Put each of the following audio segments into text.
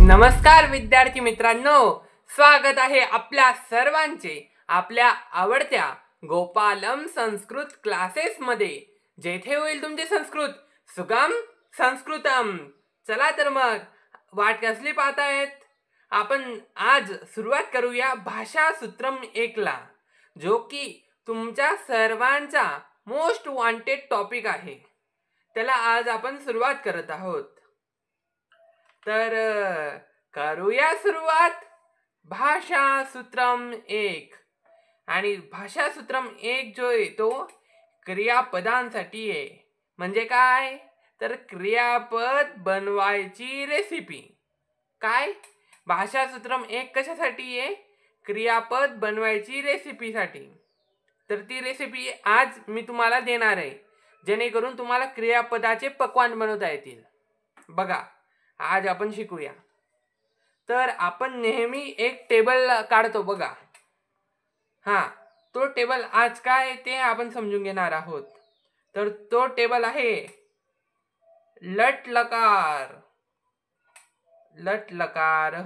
नमस्कार विद्यार्थी मित्रांनो, स्वागत आहे आपल्या सर्वांचे आपल्या आवडत्या गोपालम संस्कृत क्लासेस मध्ये, जेथे होईल तुमचे संस्कृत सुगम संस्कृतम। चला तर मग वाट कसली पाहतायत, आपण आज सुरुवात करूया भाषा सूत्रम 1 ला, जो की तुमच्या सर्वांचा मोस्ट वॉन्टेड टॉपिक आहे। त्याला आज आपण सुरुवात करत आहोत। तर करूया सुरुवात। भाषा सूत्रम 1 आणि भाषा सूत्रम 1 जो आहे तो क्रियापदांसाठी आहे। म्हणजे काय, तर क्रियापद बनवायची रेसिपी। काय भाषा सूत्रम 1 कशासाठी आहे? क्रियापद बनवायची रेसिपीसाठी। तर ती रेसिपी आज मी तुम्हाला देणार आहे, जेणेकरून तुम्हाला क्रियापदाचे पक्वान्न बनवता येतील। बघा, आज आपण शिकूया। तर आपण नेहमी एक टेबल काढतो बघा, तो टेबल आज काय ते आपण समजून घेणार आहोत। तर तो टेबल आहे लट लकार। लट लकार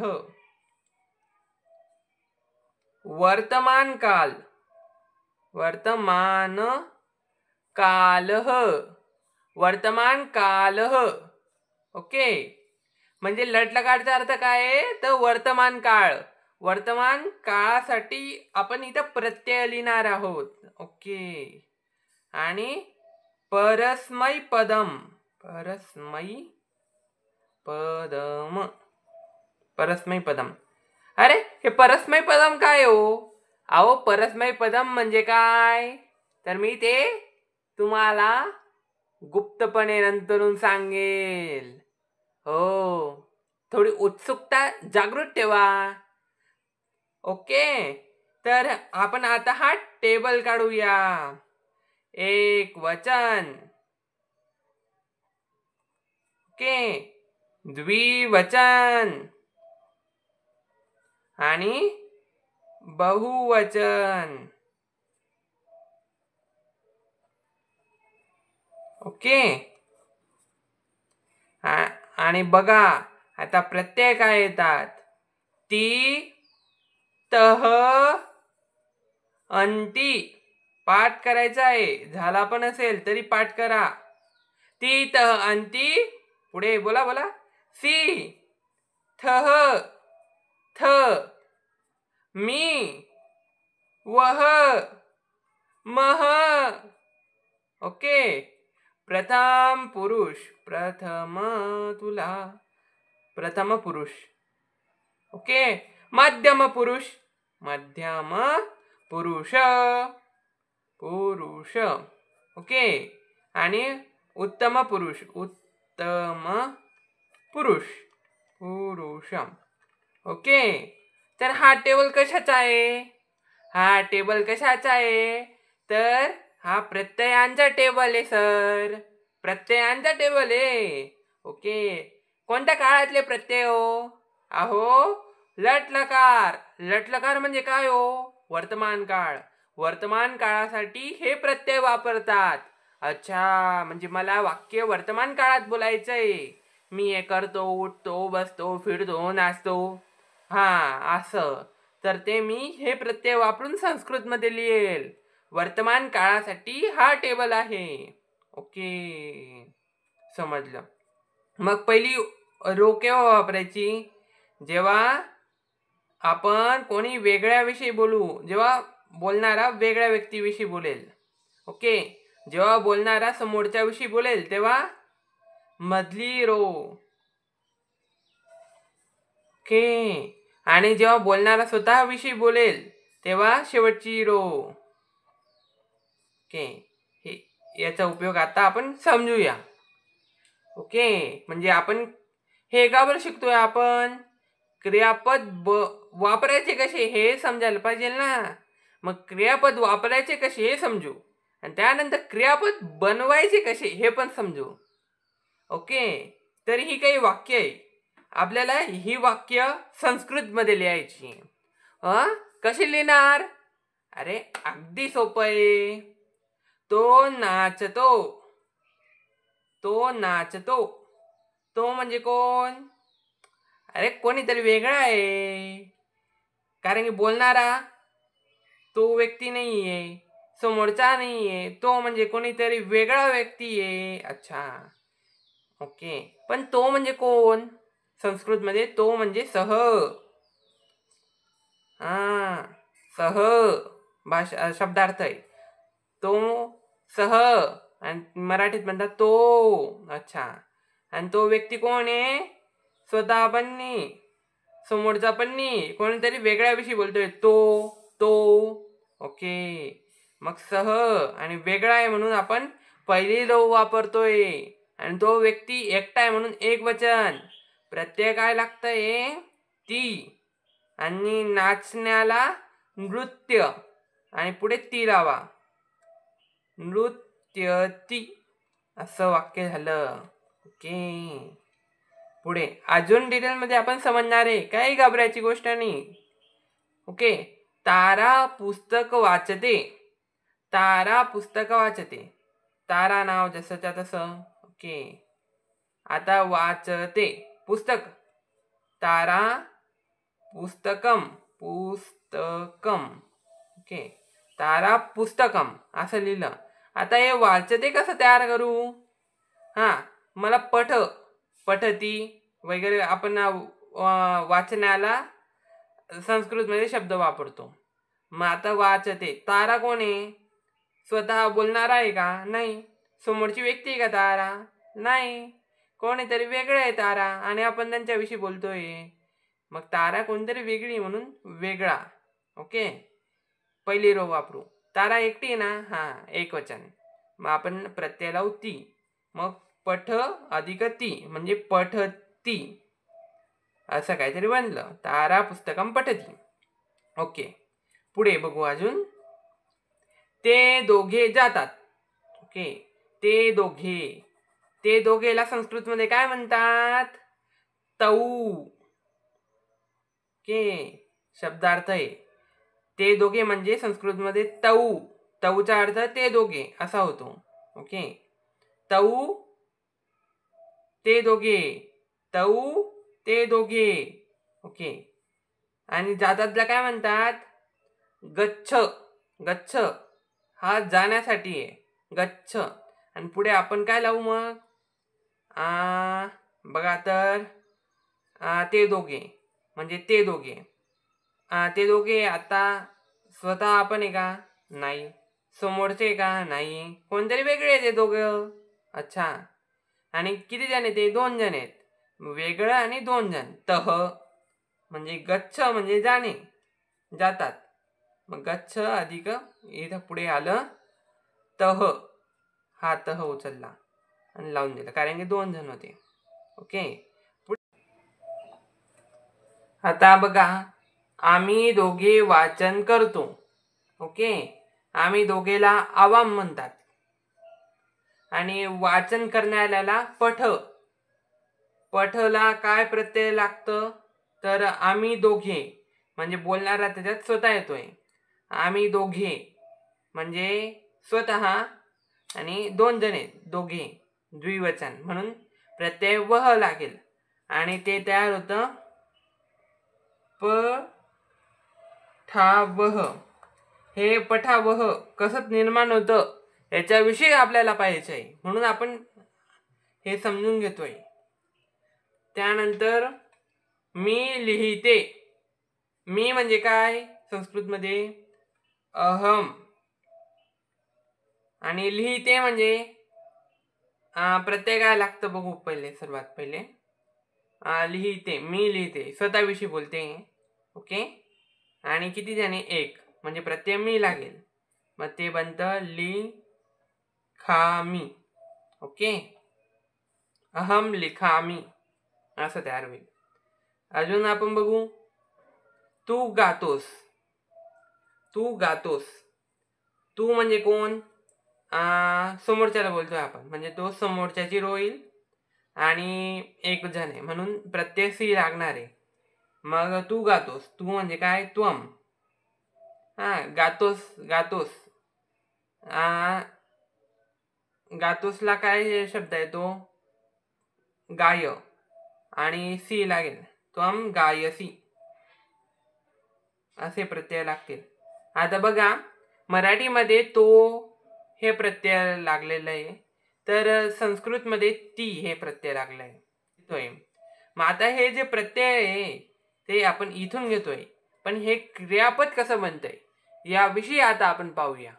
वर्तमान काल। वर्तमान काल वर्तमान काल। ओके, म्हणजे लट लकारचा अर्थ काय आहे, तर वर्तमान काळ। वर्तमान काळासाठी आपण इथं प्रत्यय लिहिणार आहोत। ओके, आणि परस्मै पदम। परस्मै पदम। परस्मै पदम। अरे हे परस्मै पदम काय हो? अहो परस्मै पदम म्हणजे काय, तर मी ते तुम्हाला गुप्तपणे नंतरून सांगेल। हो, थोडी उत्सुकता जागृत ठेवा। ओके, तर आपण आता हा टेबल काढूया। एक वचन, ओके, द्विवचन आणि बहुवचन। ओके, आणि बघा आता प्रत्यय काय येतात, ती, तह, अंती। पाठ करायचा आहे, झाला पण असेल तरी पाठ करा। ती, तह, अंती। पुढे बोला बोला, सी, थह, थ, मी, वह, मह। ओके, प्रथम पुरुष, प्रथम तुला, प्रथम पुरुष। ओके, मध्यम पुरुष, मध्यम पुरुष, पुरुष। ओके, आणि उत्तम पुरुष, उत्तम पुरुष, पुरुष। ओके, तर हा टेबल कशाचा आहे? हा टेबल कशाचा आहे, तर हा प्रत्ययांचा टेबल आहे सर। प्रत्ययांचा टेबल आहे। ओके, कोणत्या काळातले प्रत्यय हो? अहो लट लकार। लट लकार म्हणजे काय हो? वर्तमान काळ। वर्तमान काळासाठी हे प्रत्यय वापरतात। अच्छा, म्हणजे मला वाक्य वर्तमान काळात बोलायचंय। मी हे करतो, उठतो, बसतो, फिरतो, नाचतो, असं। तर ते मी हे प्रत्यय वापरून संस्कृत मध्ये लिहेल। वर्तमान काळासाठी हा टेबल आहे। ओके, समजलं। मग पहिली रो केव्हा वापरायची? जेव्हा आपण कोणी वेगळ्या विषयी बोलू, जेव्हा बोलणारा वेगळ्या व्यक्तीविषयी बोलेल। ओके, जेव्हा बोलणारा समोरच्या विषयी बोलेल तेव्हा मधली रो। ओके, आणि जेव्हा बोलणारा स्वतः विषयी बोलेल तेव्हा शेवटची रो। ओके, हे याचा उपयोग आता आपण समजूया। ओके, म्हणजे आपण हे का बरं शिकतोय, आपण क्रियापद वापरायचे कसे हे समजायला पाहिजे ना। मग क्रियापद वापरायचे कसे हे समजू, आणि त्यानंतर क्रियापद बनवायचे कसे हे पण समजू। ओके, तर ही काही वाक्य आहे, आपल्याला ही वाक्य संस्कृत मध्ये लिहायची। कशी लिहिणार? अरे अगदी सोपं आहे। तो नाचतो। तो नाचतो, तो म्हणजे कोण? अरे कोणीतरी वेगळा आहे, कारण की बोलणारा तो व्यक्ती नाही आहे, समोरचा नाही आहे, तो म्हणजे कोणीतरी वेगळा व्यक्ती आहे. अच्छा, ओके. पण तो म्हणजे कोण? संस्कृतमध्ये तो म्हणजे सह. हा, सह भाषा शब्दार्थ आहे तो, सह. आणि मराठीत म्हणतात तो. अच्छा, आणि तो व्यक्ती कोण आहे? स्वतः पण नाही, समोरचा पण नाही, कोणीतरी वेगळ्याविषयी बोलतोय तो. ओके, मग सह आणि वेगळा आहे म्हणून आपण पहिली लो वापरतोय. आणि तो व्यक्ती एकटा आहे म्हणून एक वचन. प्रत्यय काय लागतंय? ती. आणि नाचण्याला नृत्य आणि पुढे ती लावा, नृत्य ती, असं वाक्य झालं. ओके, पुढे अजून डिटेलमध्ये आपण समजणार आहे, काही घाबरायची गोष्ट नाही. ओके, तारा पुस्तक वाचते. तारा पुस्तक वाचते, तारा नाव जसंच्या तसं. ओके, आता वाचते पुस्तक, तारा पुस्तकम. ओके, तारा पुस्तकम असं लिहिलं. आता हे वाचते कसं तयार करू? मला पठती वगैरे आपण वाचण्याला संस्कृतमध्ये शब्द वापरतो. मग आता वाचते, तारा कोण आहे? स्वतः बोलणारा आहे का? नाही. समोरची व्यक्ती आहे का तारा? नाही. कोणीतरी वेगळं आहे तारा, आणि आपण त्यांच्याविषयी बोलतोय. मग तारा कोणतरी वेगळी म्हणून वेगळा. ओके, पहिली रो वापरू. तारा एकटी आहे ना, एक वचन. मग आपण प्रत्यय लावू ती. मग पठ अधिक ती म्हणजे पठती, असं काहीतरी बनलं. तारा पुस्तकम पठती. ओके, पुढे बघू अजून. ते दोघे जातात. ओके, ते दोघेला संस्कृतमध्ये काय म्हणतात? तौ. ओके, शब्दार्थ आहे. ते दोघे म्हणजे संस्कृतमध्ये तौ. तौचा अर्थ ते दोघे असा होतो. ओके, तौ ते दोघे, तौ ते दोघे. ओके, आणि जातातला काय म्हणतात? गच्छ हा जाण्यासाठी आहे, गच्छ. आणि पुढे आपण काय लावू मग? बघा तर, ते दोघे म्हणजे ते दोघे. आता स्वतः आपण आहे का? नाही. समोरचे का? नाही. कोणतरी वेगळे आहे ते दोघं. अच्छा, आणि किती जण आहेत ते? 2 जण आहेत. वेगळं आणि 2 जण. तह म्हणजे गच्छ म्हणजे जाणे, जातात. मग गच्छ अधिक इथं पुढे आलं तह, हा तह उचलला आणि लावून दिला, कारण की 2 जण होते. ओके, आता बघा, आम्ही दोघे वाचन करतो. ओके, आम्ही दोघेला आवाम म्हणतात. आणि वाचन करण्याला पठला काय प्रत्यय लागतं? तर आम्ही दोघे म्हणजे बोलणारा त्याच्यात स्वतः येतोय. आम्ही दोघे म्हणजे स्वतः, आणि 2 जण आहेत, दोघे द्विवचन म्हणून प्रत्यय वह लागेल. आणि ते तयार होतं पठावह. हे पठावह कसं निर्माण होतं याच्याविषयी आपल्याला पाहायचं आहे, म्हणून आपण हे समजून घेतोय. त्यानंतर मी लिहिते. मी म्हणजे काय संस्कृतमध्ये? अहम. आणि लिहिते म्हणजे प्रत्यय काय लागतं बघू पहिले. सर्वात पहिले लिहिते, मी लिहिते, स्वतःविषयी बोलते. ओके, आणि किती जणे? एक, म्हणजे प्रत्यय मी लागेल. मग ते बनतं लिखामी. ओके, अहम लिखामी असं तयार होईल. अजून आपण बघू, तू गातोस. तू म्हणजे कोण? समोरच्याला बोलतोय आपण, म्हणजे तो समोरच्याची रो येईल आणि एक जण आहे म्हणून प्रत्यय सी लागणार आहे. मग तू गातोस, तू म्हणजे काय? त्वम. गातोसला काय शब्द आहे तो? गाय, आणि सी लागेल त्वम गायसी असे प्रत्यय लागतील. आता बघा मराठीमध्ये तो हे प्रत्यय लागलेलं आहे, तर संस्कृतमध्ये ती हे प्रत्यय लागलं आहे. मग आता हे जे प्रत्यय आहे ते आपण इथून घेतोय, पण हे क्रियापद कसं बनतंय याविषयी आता आपण पाहूया.